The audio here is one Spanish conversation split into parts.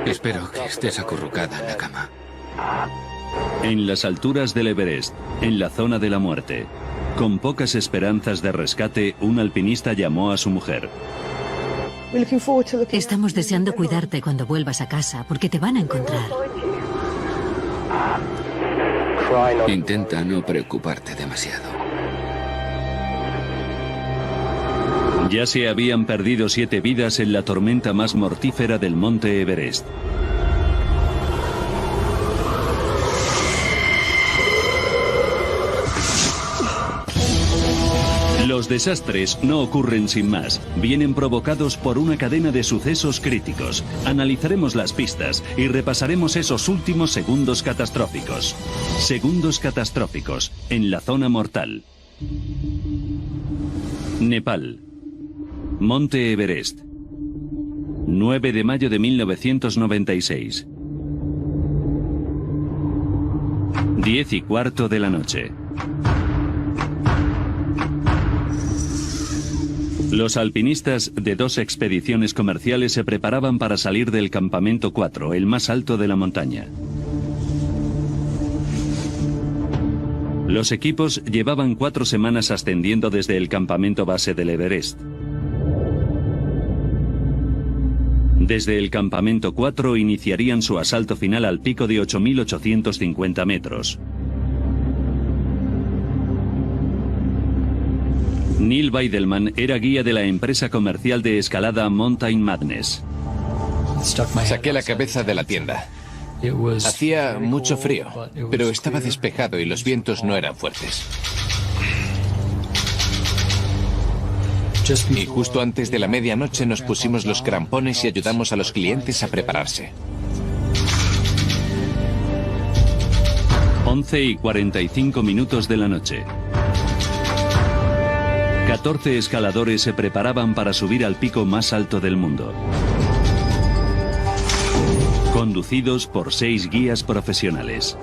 Espero que estés acurrucada en la cama. En las alturas del Everest, en la zona de la muerte, con pocas esperanzas de rescate, un alpinista llamó a su mujer. Estamos deseando cuidarte cuando vuelvas a casa, porque te van a encontrar. Intenta no preocuparte demasiado. Ya se habían perdido 7 vidas en la tormenta más mortífera del monte Everest. Los desastres no ocurren sin más, vienen provocados por una cadena de sucesos críticos. Analizaremos las pistas y repasaremos esos últimos segundos catastróficos. Segundos catastróficos en la zona mortal. Nepal. Monte Everest. 9 de mayo de 1996. 10:15 de la noche. Los alpinistas de 2 expediciones comerciales se preparaban para salir del campamento 4, el más alto de la montaña. Los equipos llevaban 4 semanas ascendiendo desde el campamento base del Everest. Desde el campamento 4 iniciarían su asalto final al pico de 8.850 metros. Neil Weidelman era guía de la empresa comercial de escalada Mountain Madness. Saqué la cabeza de la tienda. Hacía mucho frío, pero estaba despejado y los vientos no eran fuertes. Y justo antes de la medianoche nos pusimos los crampones y ayudamos a los clientes a prepararse. 11:45 de la noche. 14 escaladores se preparaban para subir al pico más alto del mundo. Conducidos por 6 guías profesionales.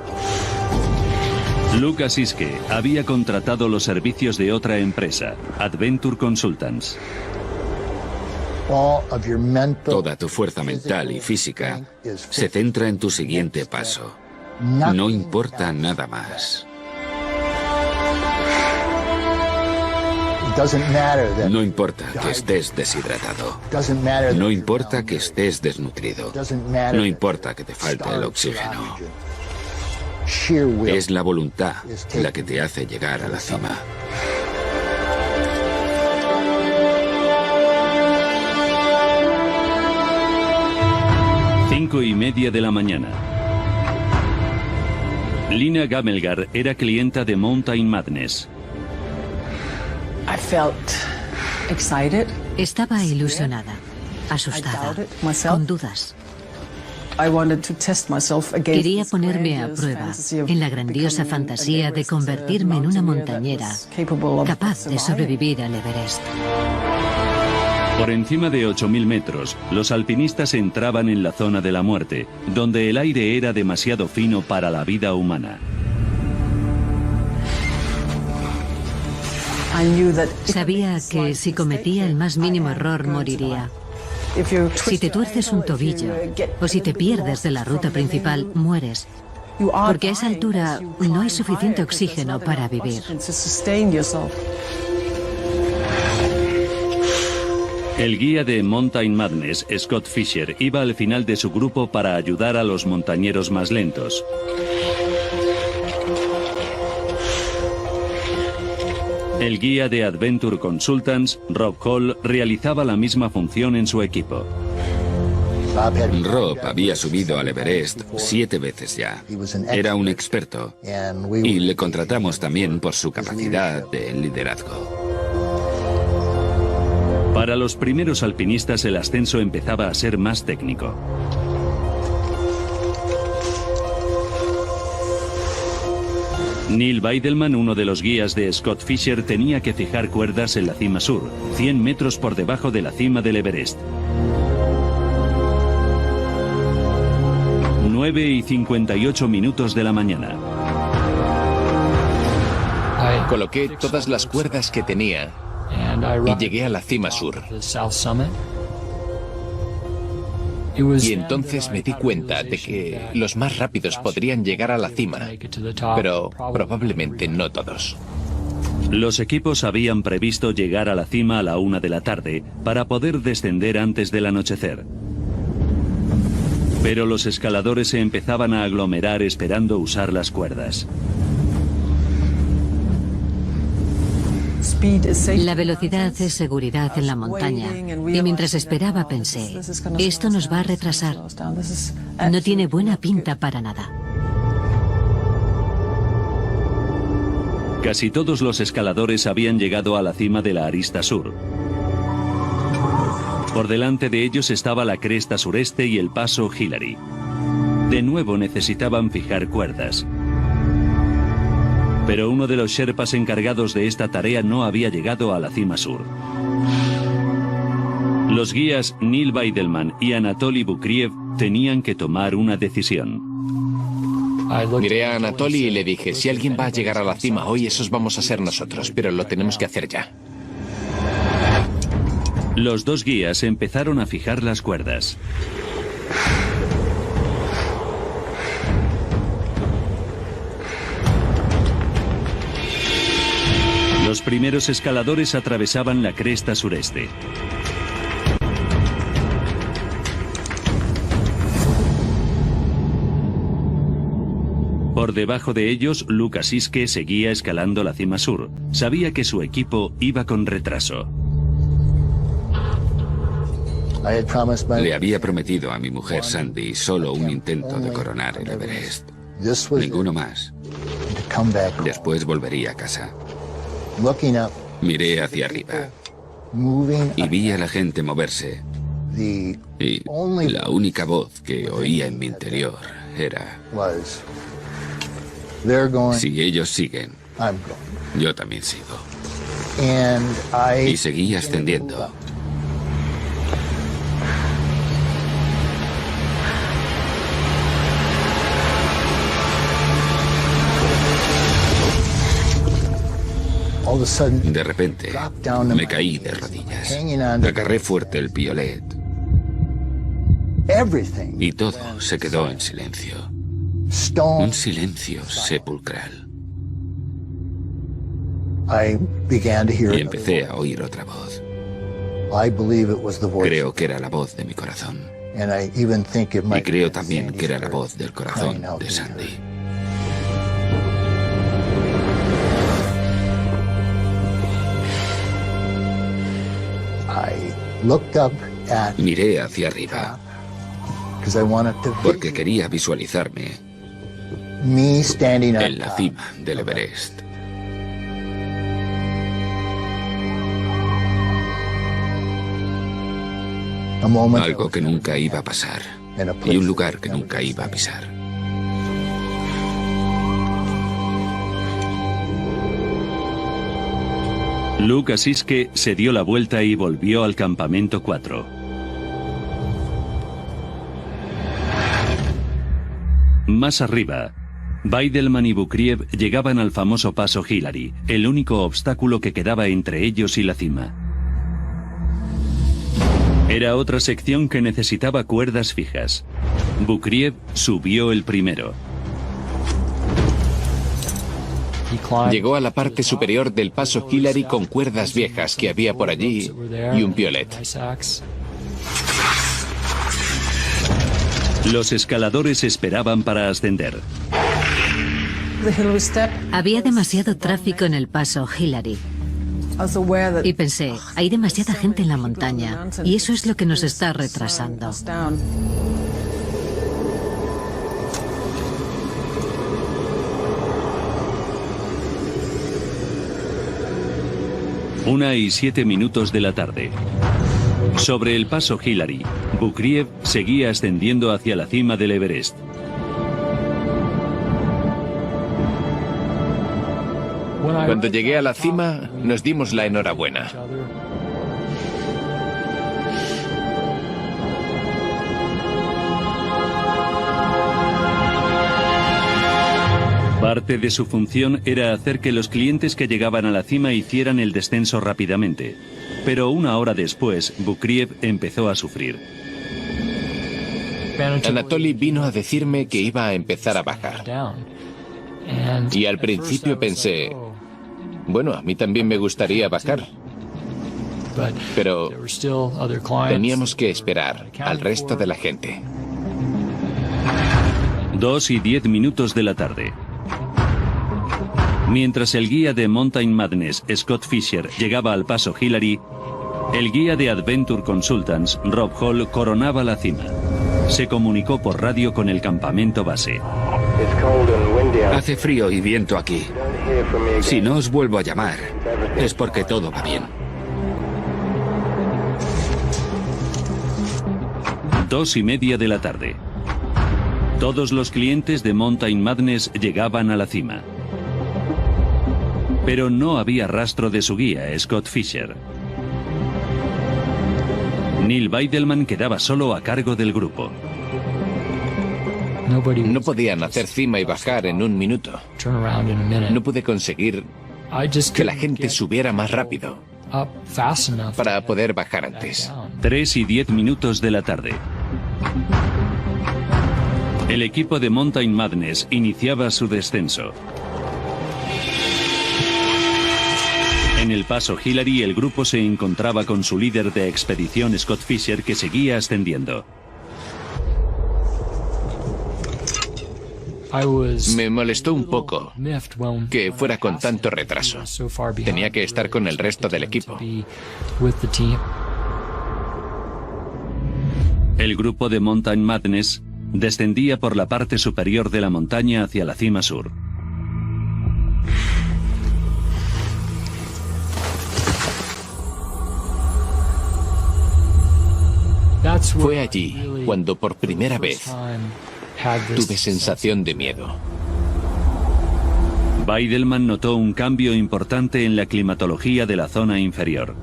Lucas Iske había contratado los servicios de otra empresa, Adventure Consultants. Toda tu fuerza mental y física se centra en tu siguiente paso. No importa nada más. No importa que estés deshidratado. No importa que estés desnutrido. No importa que te falte el oxígeno. Es la voluntad la que te hace llegar a la cima. Cinco y media de la mañana. Lina Gamelgar era clienta de Mountain Madness. Estaba ilusionada, asustada, con dudas. Quería ponerme a prueba en la grandiosa fantasía de convertirme en una montañera capaz de sobrevivir al Everest. Por encima de 8.000 metros, los alpinistas entraban en la zona de la muerte, donde el aire era demasiado fino para la vida humana. Sabía que si cometía el más mínimo error moriría. Si te tuerces un tobillo o si te pierdes de la ruta principal, mueres. Porque a esa altura no hay suficiente oxígeno para vivir. El guía de Mountain Madness, Scott Fisher, iba al final de su grupo para ayudar a los montañeros más lentos. El guía de Adventure Consultants, Rob Hall, realizaba la misma función en su equipo. Rob había subido al Everest 7 veces ya. Era un experto y le contratamos también por su capacidad de liderazgo. Para los primeros alpinistas el ascenso empezaba a ser más técnico. Neil Weidelman, uno de los guías de Scott Fisher, tenía que fijar cuerdas en la cima sur, 100 metros por debajo de la cima del Everest. 9:58 de la mañana. Coloqué todas las cuerdas que tenía y llegué a la cima sur. Y entonces me di cuenta de que los más rápidos podrían llegar a la cima, pero probablemente no todos. Los equipos habían previsto llegar a la cima a la 1 de la tarde para poder descender antes del anochecer. Pero los escaladores se empezaban a aglomerar esperando usar las cuerdas. La velocidad es seguridad en la montaña. Y mientras esperaba pensé, esto nos va a retrasar. No tiene buena pinta para nada. Casi todos los escaladores habían llegado a la cima de la arista sur. Por delante de ellos estaba la cresta sureste y el paso Hillary. De nuevo necesitaban fijar cuerdas. Pero uno de los sherpas encargados de esta tarea no había llegado a la cima sur. Los guías Neil Weidelman y Anatoly Bukriev tenían que tomar una decisión. Miré a Anatoly y le dije, si alguien va a llegar a la cima hoy, esos vamos a ser nosotros, pero lo tenemos que hacer ya. Los dos guías empezaron a fijar las cuerdas. Los primeros escaladores atravesaban la cresta sureste. Por debajo de ellos, Lucas Iske seguía escalando la cima sur. Sabía que su equipo iba con retraso. Le había prometido a mi mujer Sandy solo un intento de coronar el Everest. Ninguno más. Después volvería a casa. Miré hacia arriba y vi a la gente moverse. Y la única voz que oía en mi interior era: si ellos siguen, yo también sigo. Y seguí ascendiendo. De repente, me caí de rodillas. Agarré fuerte el piolet. Y todo se quedó en silencio. Un silencio sepulcral. Y empecé a oír otra voz. Creo que era la voz de mi corazón. Y creo también que era la voz del corazón de Sandy. Miré hacia arriba porque quería visualizarme en la cima del Everest. Algo que nunca iba a pasar y un lugar que nunca iba a pisar. Lucas Iske se dio la vuelta y volvió al campamento 4. Más arriba, Weidelman y Bukriev llegaban al famoso paso Hillary, el único obstáculo que quedaba entre ellos y la cima. Era otra sección que necesitaba cuerdas fijas. Bukriev subió el primero. Llegó a la parte superior del paso Hillary con cuerdas viejas que había por allí y un piolet. Los escaladores esperaban para ascender. Había demasiado tráfico en el paso Hillary. Y pensé, hay demasiada gente en la montaña y eso es lo que nos está retrasando. Una y 7 minutos de la tarde. Sobre el paso Hillary, Bukriev seguía ascendiendo hacia la cima del Everest. Cuando llegué a la cima, nos dimos la enhorabuena. Parte de su función era hacer que los clientes que llegaban a la cima hicieran el descenso rápidamente. Pero una hora después, Bukriev empezó a sufrir. Anatoly vino a decirme que iba a empezar a bajar. Y al principio pensé, bueno, a mí también me gustaría bajar. Pero teníamos que esperar al resto de la gente. 2:10 de la tarde. Mientras el guía de Mountain Madness, Scott Fisher, llegaba al paso Hillary, el guía de Adventure Consultants, Rob Hall, coronaba la cima. Se comunicó por radio con el campamento base. Hace frío y viento aquí. Si no os vuelvo a llamar, es porque todo va bien. 2:30 de la tarde. Todos los clientes de Mountain Madness llegaban a la cima. Pero no había rastro de su guía, Scott Fisher. Neil Weidelman quedaba solo a cargo del grupo. No podían hacer cima y bajar en un minuto. No pude conseguir que la gente subiera más rápido para poder bajar antes. 3:10 de la tarde. El equipo de Mountain Madness iniciaba su descenso. En el paso Hillary, el grupo se encontraba con su líder de expedición, Scott Fisher, que seguía ascendiendo. Me molestó un poco que fuera con tanto retraso. Tenía que estar con el resto del equipo. El grupo de Mountain Madness descendía por la parte superior de la montaña hacia la cima sur. Fue allí cuando por primera vez tuve sensación de miedo. Weidelman notó un cambio importante en la climatología de la zona inferior.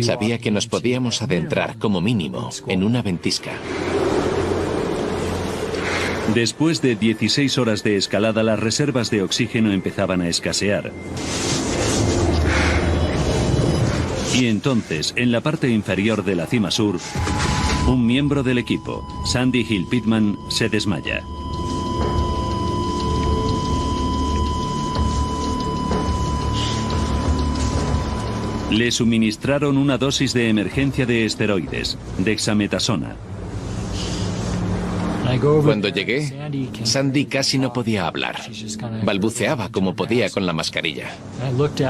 Sabía que nos podíamos adentrar como mínimo en una ventisca. Después de 16 horas de escalada, las reservas de oxígeno empezaban a escasear. Y entonces, en la parte inferior de la cima sur, un miembro del equipo, Sandy Hill Pittman, se desmaya. Le suministraron una dosis de emergencia de esteroides, dexametasona. Cuando llegué, Sandy casi no podía hablar. Balbuceaba como podía con la mascarilla.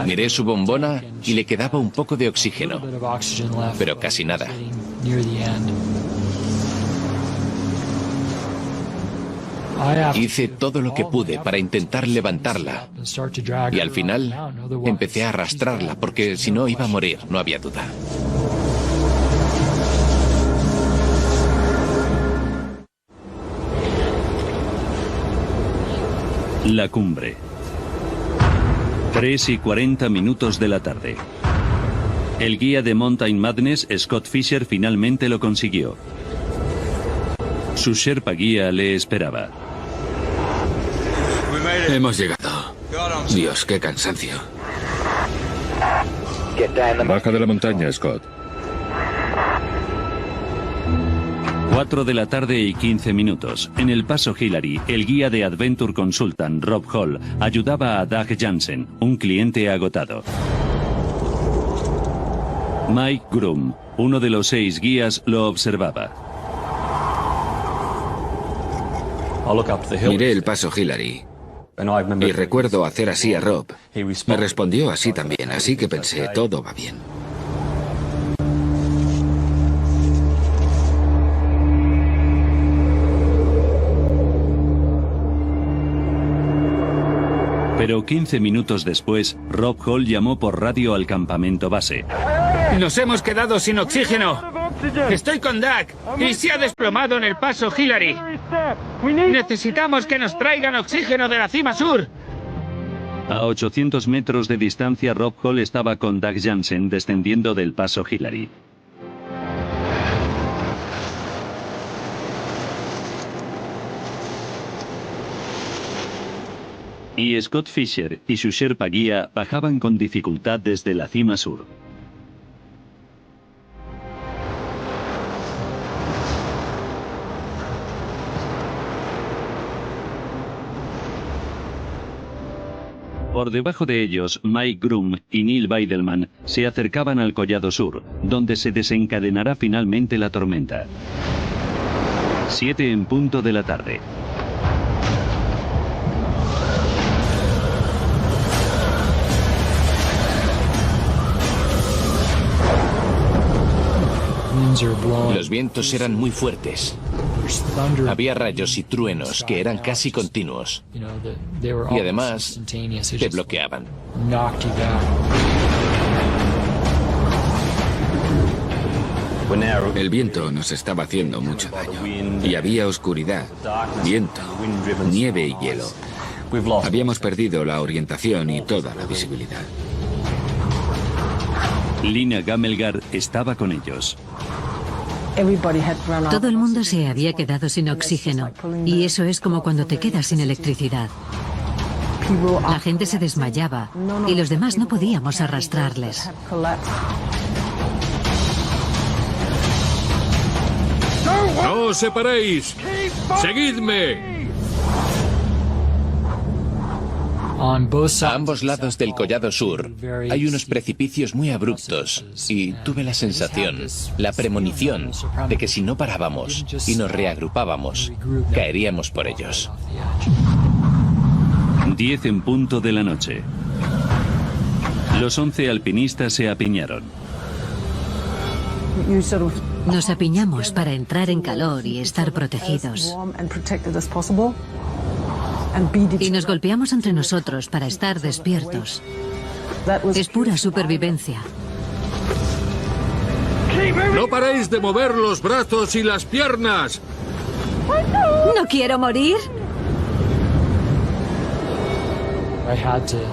Miré su bombona y le quedaba un poco de oxígeno, pero casi nada. Hice todo lo que pude para intentar levantarla y al final empecé a arrastrarla porque si no iba a morir, no había duda. La cumbre. 3:40 de la tarde. El guía de Mountain Madness, Scott Fisher, finalmente lo consiguió. Su Sherpa guía le esperaba. Hemos llegado. Dios, qué cansancio. Baja de la montaña, Scott. 4 de la tarde y 15 minutos. En el paso Hillary, el guía de Adventure Consultant, Rob Hall, ayudaba a Doug Jansen, un cliente agotado. Mike Groom, uno de los 6 guías, lo observaba. Miré el paso Hillary y recuerdo hacer así a Rob. Me respondió así también, así que pensé, todo va bien. Pero 15 minutos después, Rob Hall llamó por radio al campamento base. ¡Nos hemos quedado sin oxígeno! Estoy con Doug y se ha desplomado en el paso Hillary. Necesitamos que nos traigan oxígeno de la cima sur. A 800 metros de distancia, Rob Hall estaba con Doug Jansen descendiendo del paso Hillary. Y Scott Fisher y su Sherpa guía bajaban con dificultad desde la cima sur. Por debajo de ellos, Mike Groom y Neil Weidelman se acercaban al Collado Sur, donde se desencadenará finalmente la tormenta. 7 en punto de la tarde. Los vientos eran muy fuertes. Había rayos y truenos que eran casi continuos. Y además, te bloqueaban. El viento nos estaba haciendo mucho daño. Y había oscuridad, viento, nieve y hielo. Habíamos perdido la orientación y toda la visibilidad. Lina Gamelgar estaba con ellos. Todo el mundo se había quedado sin oxígeno, y eso es como cuando te quedas sin electricidad. La gente se desmayaba, y los demás no podíamos arrastrarles. ¡No os separéis! ¡Seguidme! A ambos lados del Collado Sur hay unos precipicios muy abruptos y tuve la sensación, la premonición, de que si no parábamos y nos reagrupábamos, caeríamos por ellos. 10 en punto de la noche. Los 11 alpinistas se apiñaron. Nos apiñamos para entrar en calor y estar protegidos. Y nos golpeamos entre nosotros para estar despiertos. Es pura supervivencia. ¡No paréis de mover los brazos y las piernas! ¿No quiero morir?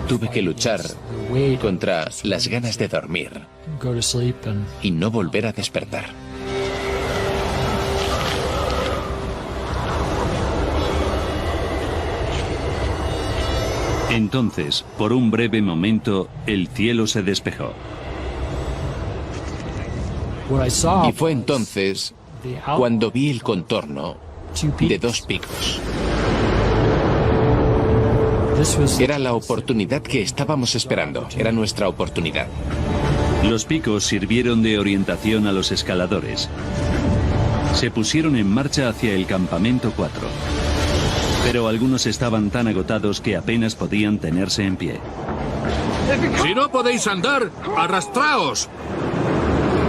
Tuve que luchar contra las ganas de dormir y no volver a despertar. Entonces, por un breve momento, el cielo se despejó. Y fue entonces cuando vi el contorno de 2 picos. Era la oportunidad que estábamos esperando. Era nuestra oportunidad. Los picos sirvieron de orientación a los escaladores. Se pusieron en marcha hacia el campamento 4. Pero algunos estaban tan agotados que apenas podían tenerse en pie. ¡Si no podéis andar, arrastraos!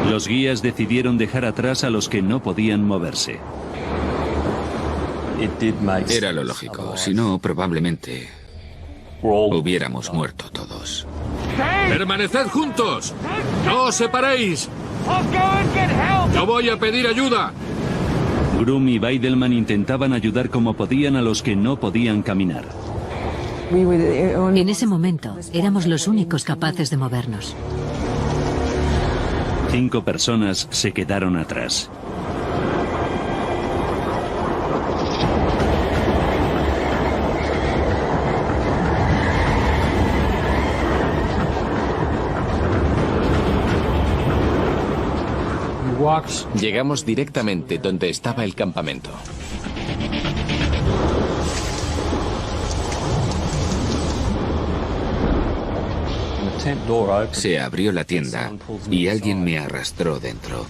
Los guías decidieron dejar atrás a los que no podían moverse. Era lo lógico, si no, probablemente hubiéramos muerto todos. ¡Permaneced juntos! ¡No os separéis! ¡Yo voy a pedir ayuda! Groom y Weidelman intentaban ayudar como podían a los que no podían caminar. En ese momento, éramos los únicos capaces de movernos. 5 personas se quedaron atrás. Llegamos directamente donde estaba el campamento. Se abrió la tienda y alguien me arrastró dentro.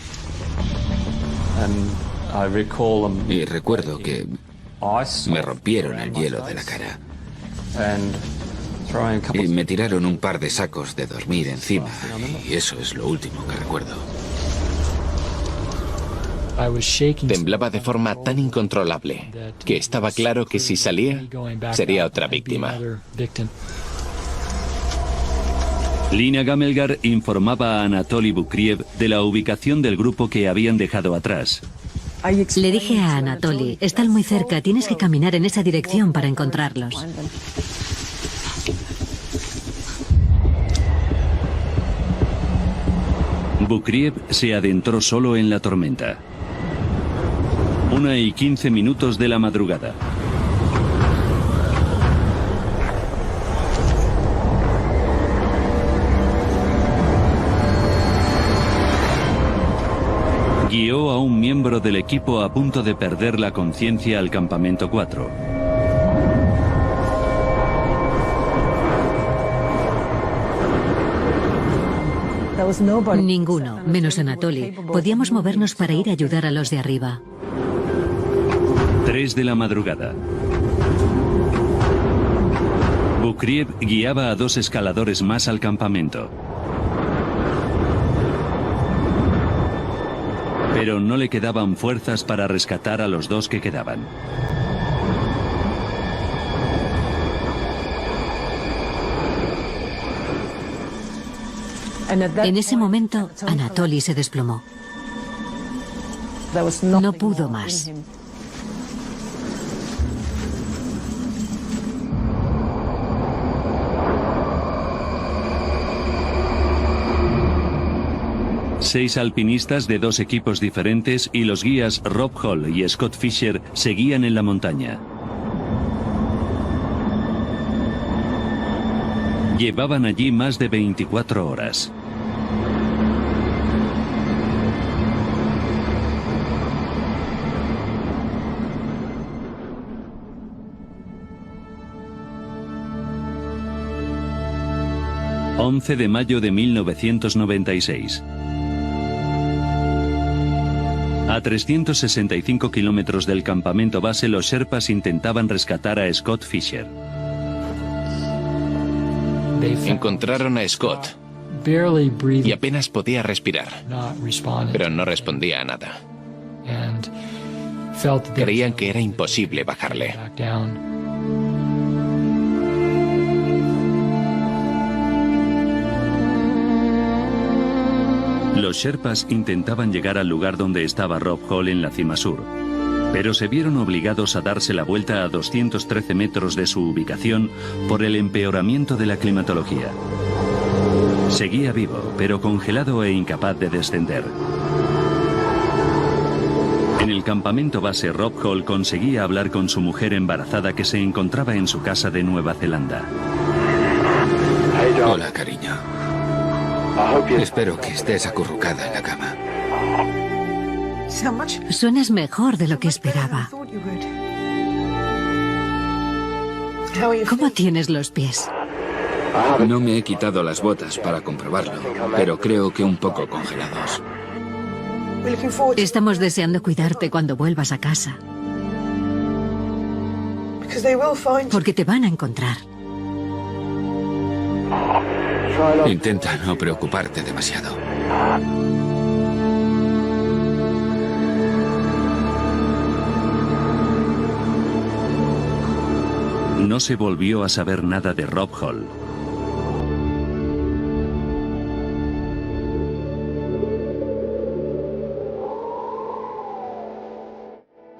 Y recuerdo que me rompieron el hielo de la cara. Y me tiraron un par de sacos de dormir encima, y eso es lo último que recuerdo. Temblaba de forma tan incontrolable que estaba claro que si salía, sería otra víctima. Lina Gamelgar informaba a Anatoly Bukriev de la ubicación del grupo que habían dejado atrás. Le dije a Anatoly, están muy cerca, tienes que caminar en esa dirección para encontrarlos. Bukriev se adentró solo en la tormenta. 1:15 de la madrugada. Guió a un miembro del equipo a punto de perder la conciencia al campamento 4. Ninguno, menos Anatoly. Podíamos movernos para ir a ayudar a los de arriba. 3 de la madrugada. Bukriev guiaba a 2 escaladores más al campamento. Pero no le quedaban fuerzas para rescatar a los 2 que quedaban. En ese momento, Anatoly se desplomó. No pudo más. Seis alpinistas de 2 equipos diferentes y los guías Rob Hall y Scott Fisher seguían en la montaña. Llevaban allí más de 24 horas. ...11 de mayo de 1996... A 365 kilómetros del campamento base, los Sherpas intentaban rescatar a Scott Fisher. Encontraron a Scott y apenas podía respirar, pero no respondía a nada. Creían que era imposible bajarle. Los Sherpas intentaban llegar al lugar donde estaba Rob Hall en la cima sur, pero se vieron obligados a darse la vuelta a 213 metros de su ubicación por el empeoramiento de la climatología. Seguía vivo, pero congelado e incapaz de descender. En el campamento base, Rob Hall conseguía hablar con su mujer embarazada que se encontraba en su casa de Nueva Zelanda. Hola, cariño. Espero que estés acurrucada en la cama. Suenas mejor de lo que esperaba. ¿Cómo tienes los pies? No me he quitado las botas para comprobarlo, pero creo que un poco congelados. Estamos deseando cuidarte cuando vuelvas a casa. Porque te van a encontrar. Intenta no preocuparte demasiado. No se volvió a saber nada de Rob Hall.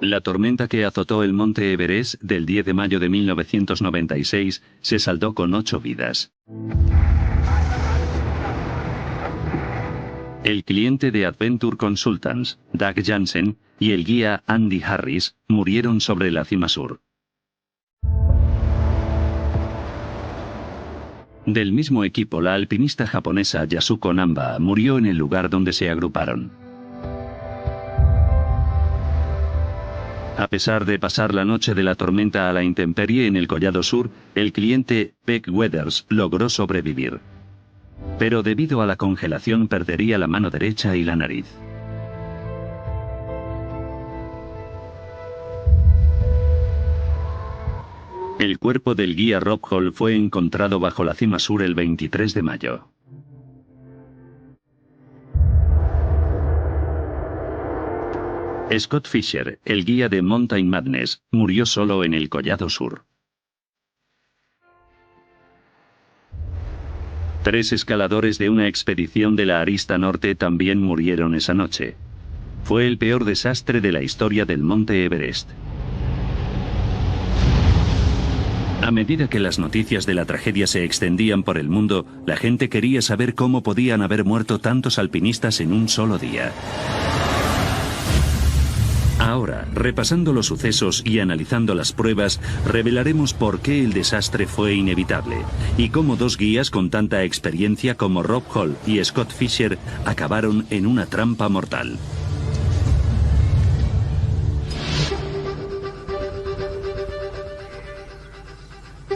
La tormenta que azotó el monte Everest del 10 de mayo de 1996 se saldó con 8 vidas. El cliente de Adventure Consultants, Doug Jansen, y el guía Andy Harris murieron sobre la cima sur. Del mismo equipo, la alpinista japonesa Yasuko Namba murió en el lugar donde se agruparon. A pesar de pasar la noche de la tormenta a la intemperie en el Collado Sur, el cliente Peg Weathers logró sobrevivir. Pero debido a la congelación perdería la mano derecha y la nariz. El cuerpo del guía Rob Hall fue encontrado bajo la cima sur el 23 de mayo. Scott Fisher, el guía de Mountain Madness, murió solo en el Collado Sur. 3 escaladores de una expedición de la Arista Norte también murieron esa noche. Fue el peor desastre de la historia del monte Everest. A medida que las noticias de la tragedia se extendían por el mundo, la gente quería saber cómo podían haber muerto tantos alpinistas en un solo día. Ahora, repasando los sucesos y analizando las pruebas, revelaremos por qué el desastre fue inevitable y cómo 2 guías con tanta experiencia como Rob Hall y Scott Fisher acabaron en una trampa mortal.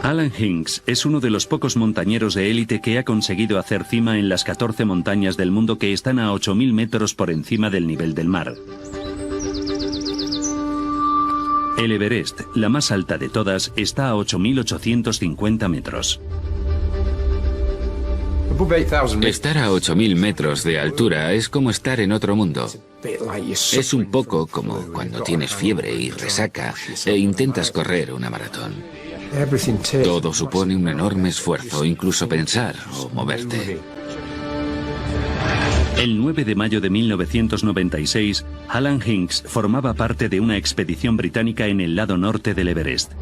Alan Hinks es uno de los pocos montañeros de élite que ha conseguido hacer cima en las 14 montañas del mundo que están a 8.000 metros por encima del nivel del mar. El Everest, la más alta de todas, está a 8.850 metros. Estar a 8.000 metros de altura es como estar en otro mundo. Es un poco como cuando tienes fiebre y resaca e intentas correr una maratón. Todo supone un enorme esfuerzo, incluso pensar o moverte. El 9 de mayo de 1996, Alan Hinks formaba parte de una expedición británica en el lado norte del Everest.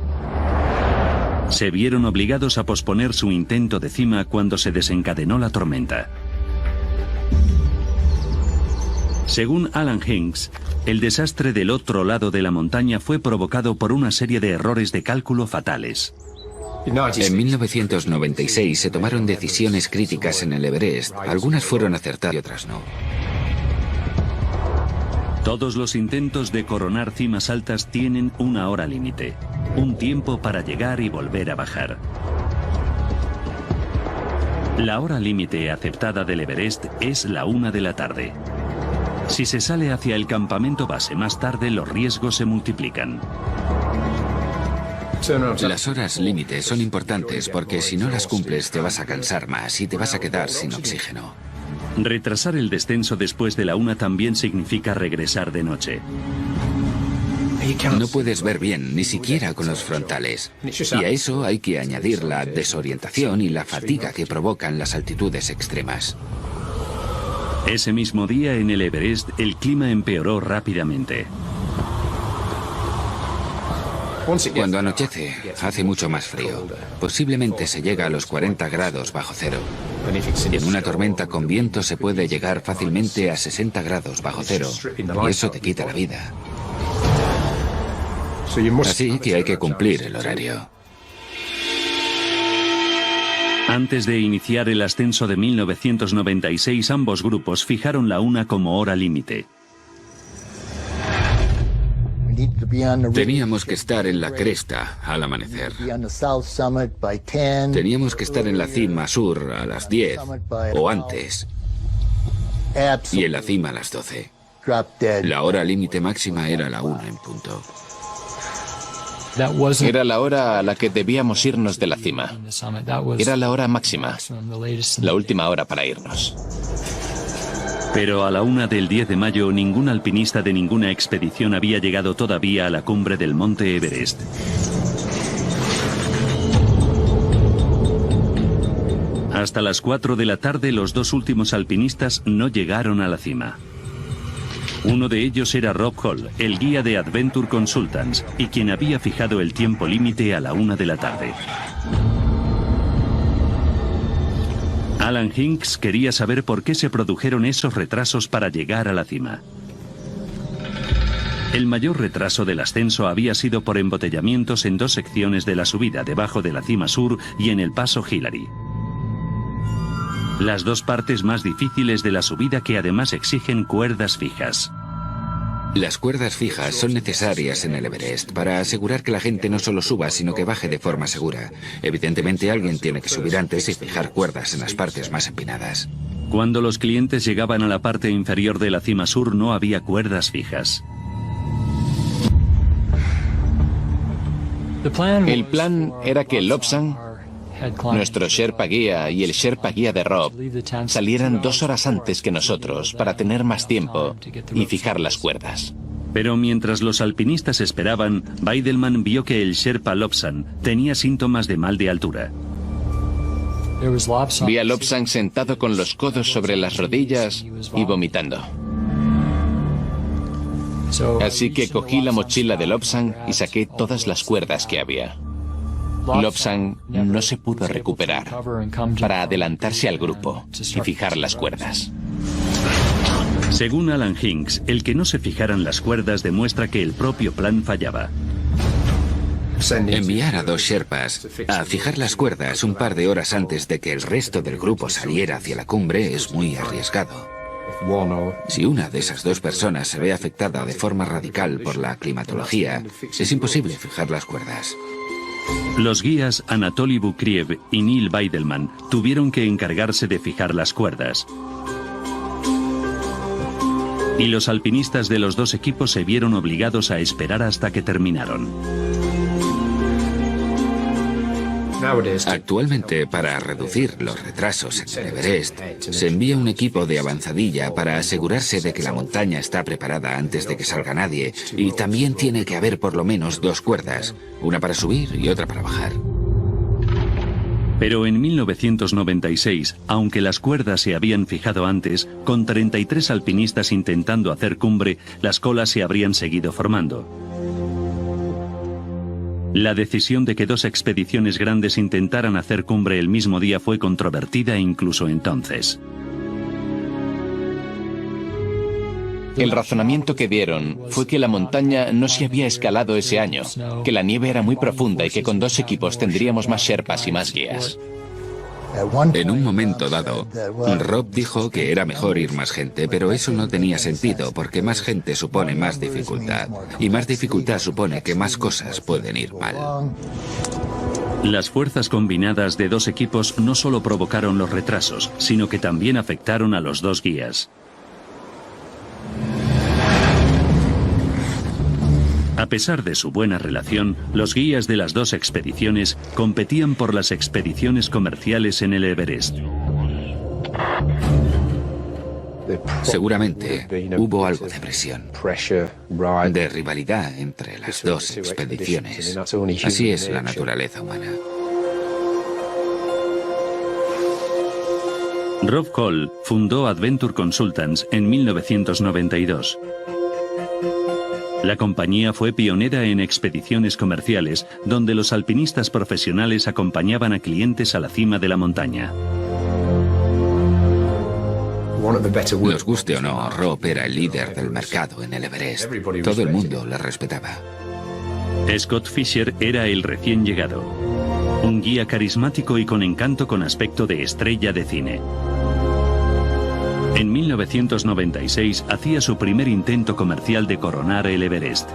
Se vieron obligados a posponer su intento de cima cuando se desencadenó la tormenta. Según Alan Hinks, el desastre del otro lado de la montaña fue provocado por una serie de errores de cálculo fatales. En 1996 se tomaron decisiones críticas en el Everest. Algunas fueron acertadas y otras no. Todos los intentos de coronar cimas altas tienen una hora límite, un tiempo para llegar y volver a bajar. La hora límite aceptada del Everest es la 1 de la tarde. Si se sale hacia el campamento base más tarde, los riesgos se multiplican. Las horas límite son importantes porque si no las cumples te vas a cansar más y te vas a quedar sin oxígeno. Retrasar el descenso después de la 1 también significa regresar de noche. No puedes ver bien, ni siquiera con los frontales. Y a eso hay que añadir la desorientación y la fatiga que provocan las altitudes extremas. Ese mismo día en el Everest, el clima empeoró rápidamente. Cuando anochece, hace mucho más frío. Posiblemente se llega a los 40 grados bajo cero. En una tormenta con viento se puede llegar fácilmente a 60 grados bajo cero. Y eso te quita la vida. Así que hay que cumplir el horario. Antes de iniciar el ascenso de 1996, ambos grupos fijaron la 1 como hora límite. Teníamos que estar en la cresta al amanecer. Teníamos que estar en la cima sur a las 10 o antes. Y en la cima a las 12. La hora límite máxima era la 1 en punto. Era la hora a la que debíamos irnos de la cima. Era la hora máxima, la última hora para irnos. Pero a la 1 del 10 de mayo, ningún alpinista de ninguna expedición había llegado todavía a la cumbre del monte Everest. Hasta las 4 de la tarde, los dos últimos alpinistas no llegaron a la cima. Uno de ellos era Rob Hall, el guía de Adventure Consultants, y quien había fijado el tiempo límite a la 1 de la tarde. Alan Hinks quería saber por qué se produjeron esos retrasos para llegar a la cima. El mayor retraso del ascenso había sido por embotellamientos en dos secciones de la subida, debajo de la cima sur y en el paso Hillary. Las dos partes más difíciles de la subida que además exigen cuerdas fijas. Las cuerdas fijas son necesarias en el Everest para asegurar que la gente no solo suba, sino que baje de forma segura. Evidentemente, alguien tiene que subir antes y fijar cuerdas en las partes más empinadas. Cuando los clientes llegaban a la parte inferior de la cima sur, no había cuerdas fijas. El plan era que Lobsang, nuestro Sherpa guía y el Sherpa guía de Rob, salieran 2 horas antes que nosotros para tener más tiempo y fijar las cuerdas. Pero mientras los alpinistas esperaban, Weidelman vio que el Sherpa Lobsang tenía síntomas de mal de altura. Vi a Lobsang sentado con los codos sobre las rodillas y vomitando. Así que cogí la mochila de Lobsang y saqué todas las cuerdas que había. Lobsang no se pudo recuperar para adelantarse al grupo y fijar las cuerdas. Según Alan Hinks, el que no se fijaran las cuerdas demuestra que el propio plan fallaba. Enviar a 2 Sherpas a fijar las cuerdas un par de horas antes de que el resto del grupo saliera hacia la cumbre es muy arriesgado. Si una de esas 2 personas se ve afectada de forma radical por la climatología, es imposible fijar las cuerdas. Los guías Anatoly Bukriev y Neil Weidelman tuvieron que encargarse de fijar las cuerdas. Y los alpinistas de los dos equipos se vieron obligados a esperar hasta que terminaron. Actualmente, para reducir los retrasos en el Everest, se envía un equipo de avanzadilla para asegurarse de que la montaña está preparada antes de que salga nadie, y también tiene que haber por lo menos 2 cuerdas, una para subir y otra para bajar. Pero en 1996, aunque las cuerdas se habían fijado antes, con 33 alpinistas intentando hacer cumbre, las colas se habrían seguido formando. La decisión de que 2 expediciones grandes intentaran hacer cumbre el mismo día fue controvertida incluso entonces. El razonamiento que dieron fue que la montaña no se había escalado ese año, que la nieve era muy profunda y que con 2 equipos tendríamos más sherpas y más guías. En un momento dado, Rob dijo que era mejor ir más gente, pero eso no tenía sentido porque más gente supone más dificultad, y más dificultad supone que más cosas pueden ir mal. Las fuerzas combinadas de 2 equipos no solo provocaron los retrasos, sino que también afectaron a los 2 guías. A pesar de su buena relación, los guías de las 2 expediciones competían por las expediciones comerciales en el Everest. Seguramente hubo algo de presión, de rivalidad entre las 2 expediciones. Así es la naturaleza humana. Rob Hall fundó Adventure Consultants en 1992. La compañía fue pionera en expediciones comerciales, donde los alpinistas profesionales acompañaban a clientes a la cima de la montaña. Nos guste o no, Rob era el líder del mercado en el Everest. Todo el mundo le respetaba. Scott Fisher era el recién llegado. Un guía carismático y con encanto con aspecto de estrella de cine. En 1996 hacía su primer intento comercial de coronar el Everest.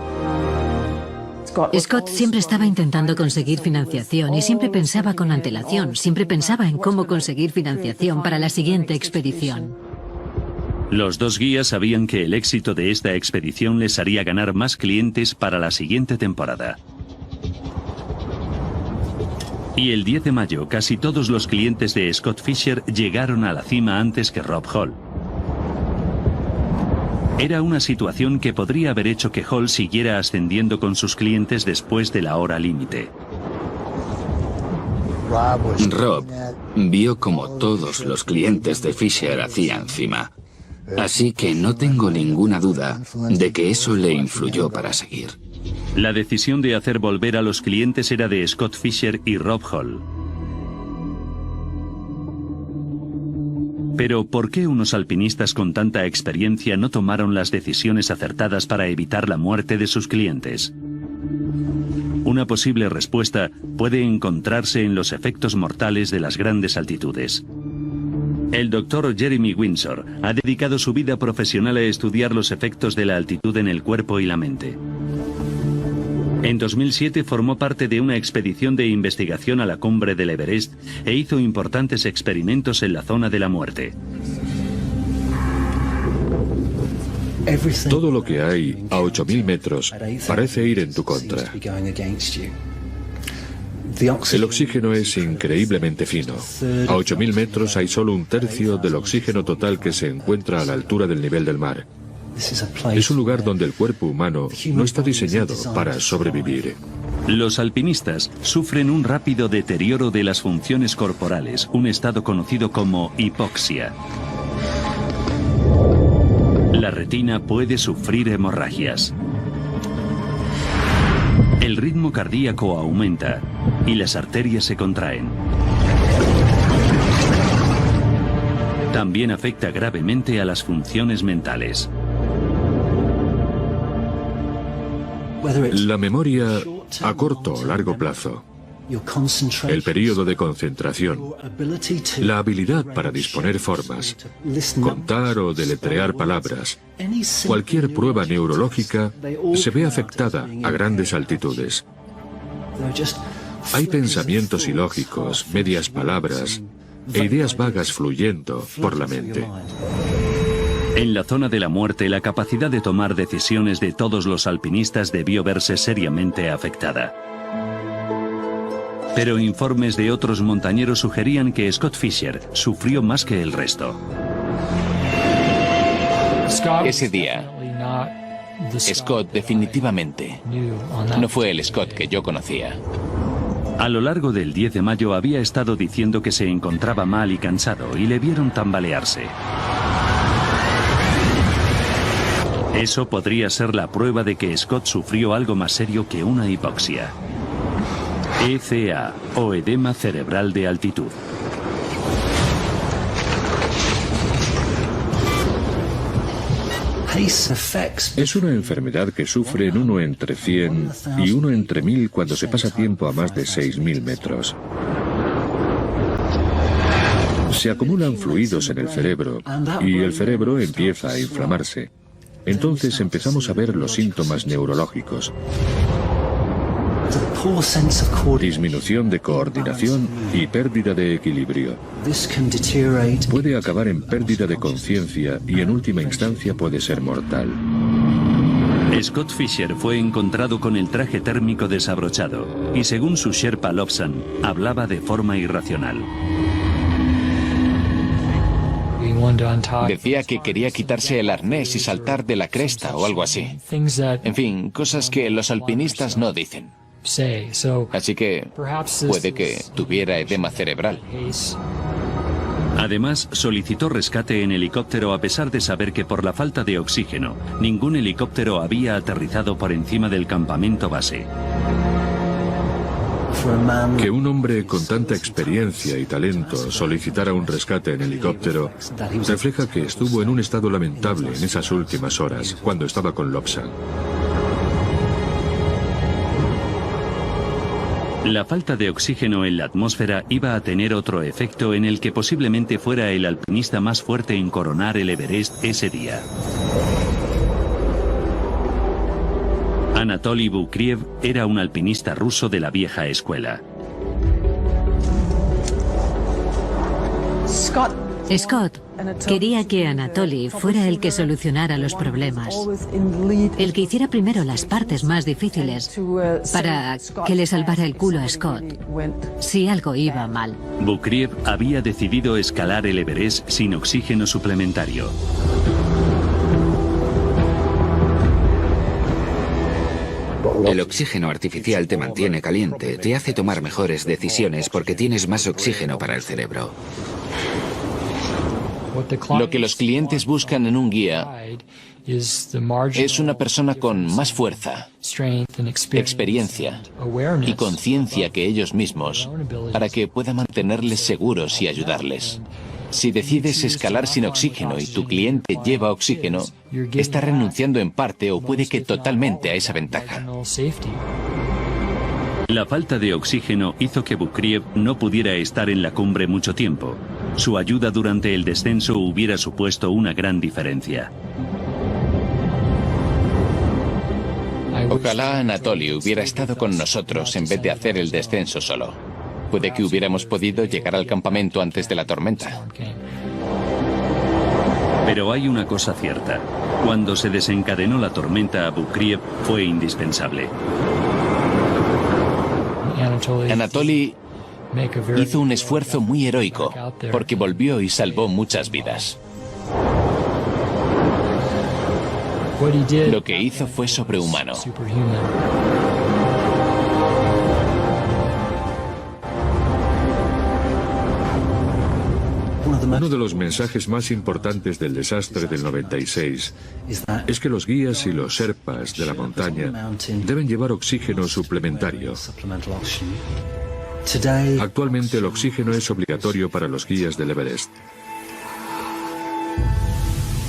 Scott siempre estaba intentando conseguir financiación y siempre pensaba con antelación, siempre pensaba en cómo conseguir financiación para la siguiente expedición. Los 2 guías sabían que el éxito de esta expedición les haría ganar más clientes para la siguiente temporada. Y el 10 de mayo casi todos los clientes de Scott Fisher llegaron a la cima antes que Rob Hall. Era una situación que podría haber hecho que Hall siguiera ascendiendo con sus clientes después de la hora límite. Rob vio como todos los clientes de Fisher hacían cima. Así que no tengo ninguna duda de que eso le influyó para seguir. La decisión de hacer volver a los clientes era de Scott Fisher y Rob Hall. Pero ¿por qué unos alpinistas con tanta experiencia no tomaron las decisiones acertadas para evitar la muerte de sus clientes? Una posible respuesta puede encontrarse en los efectos mortales de las grandes altitudes. El doctor Jeremy Windsor ha dedicado su vida profesional a estudiar los efectos de la altitud en el cuerpo y la mente. En 2007 formó parte de una expedición de investigación a la cumbre del Everest e hizo importantes experimentos en la zona de la muerte. Todo lo que hay a 8.000 metros parece ir en tu contra. El oxígeno es increíblemente fino. A 8.000 metros hay solo 1/3 del oxígeno total que se encuentra a la altura del nivel del mar. Es un lugar donde el cuerpo humano no está diseñado para sobrevivir. Los alpinistas sufren un rápido deterioro de las funciones corporales, un estado conocido como hipoxia. La retina puede sufrir hemorragias. El ritmo cardíaco aumenta y las arterias se contraen. También afecta gravemente a las funciones mentales. La memoria a corto o largo plazo, el periodo de concentración, la habilidad para disponer formas, contar o deletrear palabras, cualquier prueba neurológica se ve afectada a grandes altitudes. Hay pensamientos ilógicos, medias palabras e ideas vagas fluyendo por la mente. En la zona de la muerte, la capacidad de tomar decisiones de todos los alpinistas debió verse seriamente afectada. Pero informes de otros montañeros sugerían que Scott Fisher sufrió más que el resto. Ese día, Scott definitivamente no fue el Scott que yo conocía. A lo largo del 10 de mayo había estado diciendo que se encontraba mal y cansado y le vieron tambalearse. Eso podría ser la prueba de que Scott sufrió algo más serio que una hipoxia. ECA, o edema cerebral de altitud. Es una enfermedad que sufren 1 entre 100 y 1 entre 1000 cuando se pasa tiempo a más de 6000 metros. Se acumulan fluidos en el cerebro y el cerebro empieza a inflamarse. Entonces empezamos a ver los síntomas neurológicos. Disminución de coordinación y pérdida de equilibrio. Puede acabar en pérdida de conciencia y en última instancia puede ser mortal. Scott Fisher fue encontrado con el traje térmico desabrochado y según su Sherpa Lobsang, hablaba de forma irracional. Decía que quería quitarse el arnés y saltar de la cresta o algo así. En fin, cosas que los alpinistas no dicen. Así que puede que tuviera edema cerebral. Además, solicitó rescate en helicóptero a pesar de saber que por la falta de oxígeno, ningún helicóptero había aterrizado por encima del campamento base. Que un hombre con tanta experiencia y talento solicitara un rescate en helicóptero refleja que estuvo en un estado lamentable en esas últimas horas, cuando estaba con Lobsang. La falta de oxígeno en la atmósfera iba a tener otro efecto en el que posiblemente fuera el alpinista más fuerte en coronar el Everest ese día. Anatoly Bukriev era un alpinista ruso de la vieja escuela. Scott quería que Anatoly fuera el que solucionara los problemas, el que hiciera primero las partes más difíciles para que le salvara el culo a Scott si algo iba mal. Bukriev había decidido escalar el Everest sin oxígeno suplementario. El oxígeno artificial te mantiene caliente, te hace tomar mejores decisiones porque tienes más oxígeno para el cerebro. Lo que los clientes buscan en un guía es una persona con más fuerza, experiencia y conciencia que ellos mismos para que pueda mantenerles seguros y ayudarles. Si decides escalar sin oxígeno y tu cliente lleva oxígeno, está renunciando en parte o puede que totalmente a esa ventaja. La falta de oxígeno hizo que Bukriev no pudiera estar en la cumbre mucho tiempo. Su ayuda durante el descenso hubiera supuesto una gran diferencia. Ojalá Anatoly hubiera estado con nosotros en vez de hacer el descenso solo. Puede que hubiéramos podido llegar al campamento antes de la tormenta. Pero hay una cosa cierta. Cuando se desencadenó la tormenta, Bukriev fue indispensable. Anatoly hizo un esfuerzo muy heroico porque volvió y salvó muchas vidas. Lo que hizo fue sobrehumano. Uno de los mensajes más importantes del desastre del 96 es que los guías y los sherpas de la montaña deben llevar oxígeno suplementario. Actualmente el oxígeno es obligatorio para los guías del Everest.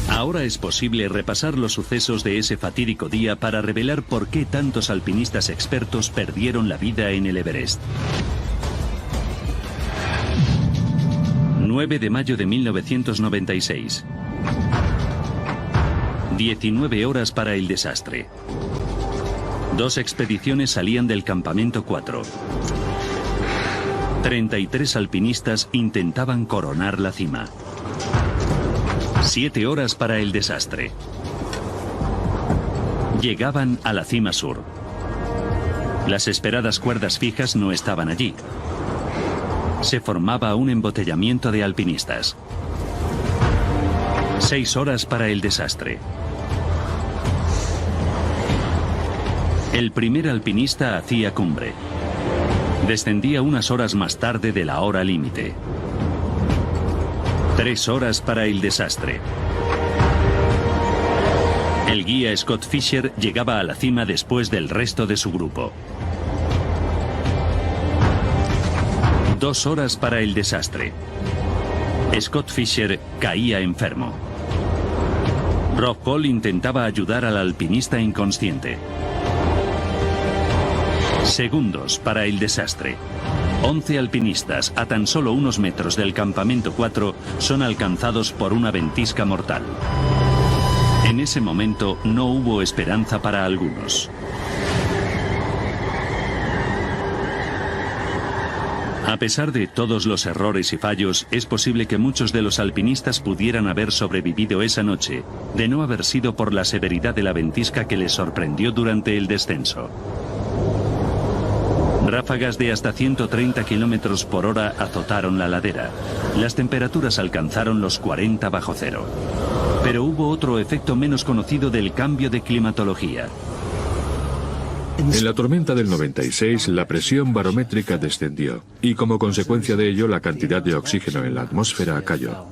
Ahora es posible repasar los sucesos de ese fatídico día para revelar por qué tantos alpinistas expertos perdieron la vida en el Everest. 9 de mayo de 1996. 19 horas para el desastre. 2 expediciones salían del campamento 4. 33 alpinistas intentaban coronar la cima. 7 horas para el desastre. Llegaban a la cima sur. Las esperadas cuerdas fijas no estaban allí. Se formaba un embotellamiento de alpinistas. 6 horas para el desastre. El primer alpinista hacía cumbre. Descendía unas horas más tarde de la hora límite. 3 horas para el desastre. El guía Scott Fisher llegaba a la cima después del resto de su grupo. 2 horas para el desastre. Scott Fisher caía enfermo. Rob Hall intentaba ayudar al alpinista inconsciente. Segundos para el desastre. 11 alpinistas a tan solo unos metros del campamento 4 son alcanzados por una ventisca mortal. En ese momento no hubo esperanza para algunos. A pesar de todos los errores y fallos, es posible que muchos de los alpinistas pudieran haber sobrevivido esa noche, de no haber sido por la severidad de la ventisca que les sorprendió durante el descenso. Ráfagas de hasta 130 kilómetros por hora azotaron la ladera. Las temperaturas alcanzaron los 40 bajo cero. Pero hubo otro efecto menos conocido del cambio de climatología. En la tormenta del 96, la presión barométrica descendió y como consecuencia de ello la cantidad de oxígeno en la atmósfera cayó.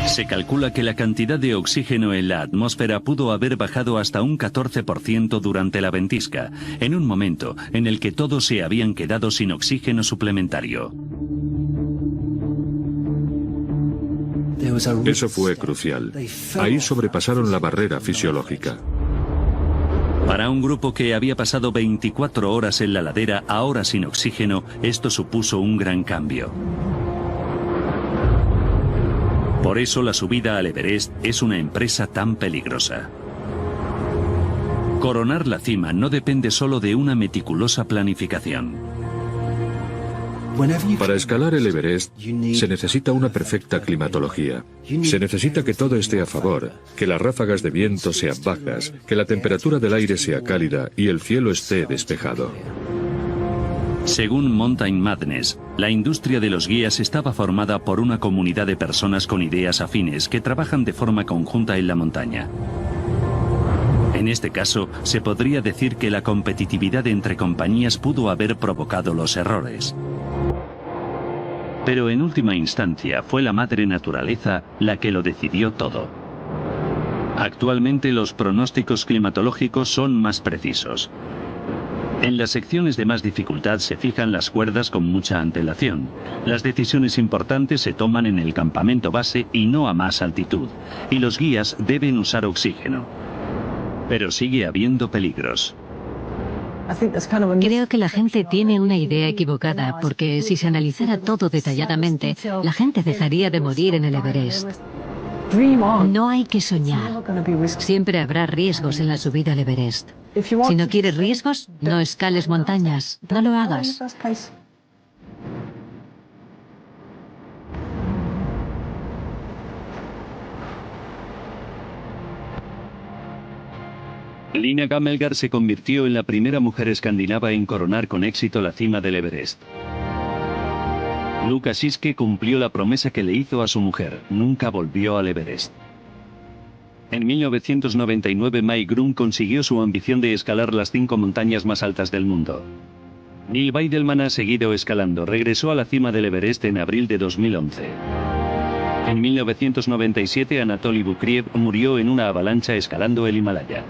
Se calcula que la cantidad de oxígeno en la atmósfera pudo haber bajado hasta un 14% durante la ventisca, en un momento en el que todos se habían quedado sin oxígeno suplementario. Eso fue crucial. Ahí sobrepasaron la barrera fisiológica. Para un grupo que había pasado 24 horas en la ladera, ahora sin oxígeno, esto supuso un gran cambio. Por eso la subida al Everest es una empresa tan peligrosa. Coronar la cima no depende solo de una meticulosa planificación. Para escalar el Everest se necesita una perfecta climatología. Se necesita que todo esté a favor, que las ráfagas de viento sean bajas, que la temperatura del aire sea cálida y el cielo esté despejado. Según Mountain Madness, la industria de los guías estaba formada por una comunidad de personas con ideas afines que trabajan de forma conjunta en la montaña. En este caso, se podría decir que la competitividad entre compañías pudo haber provocado los errores. Pero en última instancia fue la madre naturaleza la que lo decidió todo. Actualmente los pronósticos climatológicos son más precisos. En las secciones de más dificultad se fijan las cuerdas con mucha antelación. Las decisiones importantes se toman en el campamento base y no a más altitud, y los guías deben usar oxígeno. Pero sigue habiendo peligros. Creo que la gente tiene una idea equivocada, porque si se analizara todo detalladamente, la gente dejaría de morir en el Everest. No hay que soñar. Siempre habrá riesgos en la subida al Everest. Si no quieres riesgos, no escales montañas. No lo hagas. Lina Gamelgar se convirtió en la primera mujer escandinava en coronar con éxito la cima del Everest. Lucas Iske cumplió la promesa que le hizo a su mujer, nunca volvió al Everest. En 1999 Mike Grun consiguió su ambición de escalar las 5 montañas más altas del mundo. Neil Weidelman ha seguido escalando, regresó a la cima del Everest en abril de 2011. En 1997 Anatoly Bukriev murió en una avalancha escalando el Himalaya.